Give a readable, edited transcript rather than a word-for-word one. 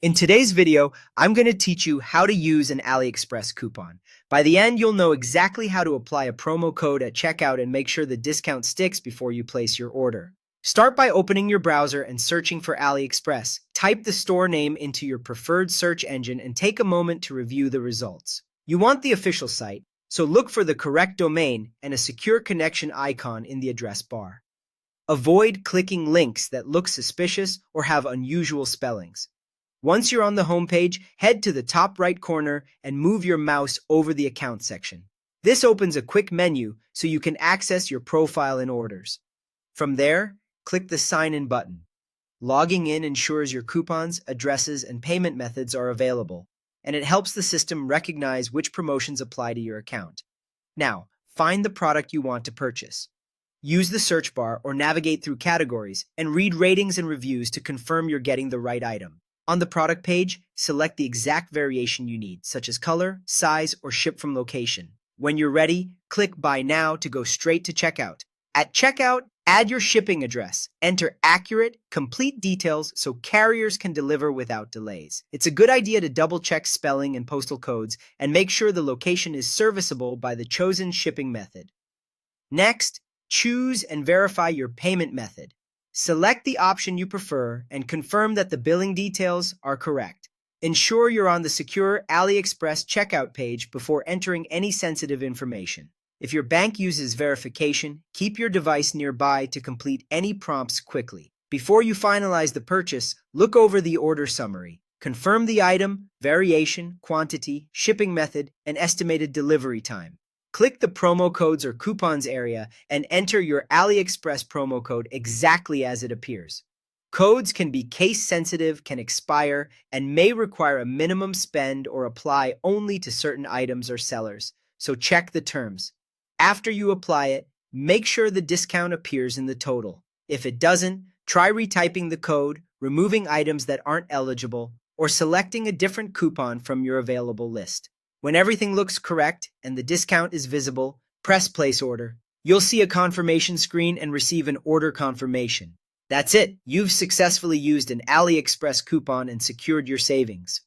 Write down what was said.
In today's video, I'm going to teach you how to use an AliExpress coupon. By the end, you'll know exactly how to apply a promo code at checkout and make sure the discount sticks before you place your order. Start by opening your browser and searching for AliExpress. Type the store name into your preferred search engine and take a moment to review the results. You want the official site, so look for the correct domain and a secure connection icon in the address bar. Avoid clicking links that look suspicious or have unusual spellings. Once you're on the homepage, head to the top right corner and move your mouse over the account section. This opens a quick menu so you can access your profile and orders. From there, click the Sign In button. Logging in ensures your coupons, addresses, and payment methods are available, and it helps the system recognize which promotions apply to your account. Now, find the product you want to purchase. Use the search bar or navigate through categories and read ratings and reviews to confirm you're getting the right item. On the product page, select the exact variation you need, such as color, size, or ship from location. When you're ready, click Buy Now to go straight to checkout. At checkout, add your shipping address. Enter accurate, complete details so carriers can deliver without delays. It's a good idea to double-check spelling and postal codes and make sure the location is serviceable by the chosen shipping method. Next, choose and verify your payment method. Select the option you prefer and confirm that the billing details are correct. Ensure you're on the secure AliExpress checkout page before entering any sensitive information. If your bank uses verification, keep your device nearby to complete any prompts quickly. Before you finalize the purchase, look over the order summary. Confirm the item, variation, quantity, shipping method, and estimated delivery time. Click the promo codes or coupons area and enter your AliExpress promo code exactly as it appears. Codes can be case-sensitive, can expire, and may require a minimum spend or apply only to certain items or sellers, so check the terms. After you apply it, make sure the discount appears in the total. If it doesn't, try retyping the code, removing items that aren't eligible, or selecting a different coupon from your available list. When everything looks correct and the discount is visible, press Place Order. You'll see a confirmation screen and receive an order confirmation. That's it. You've successfully used an AliExpress coupon and secured your savings.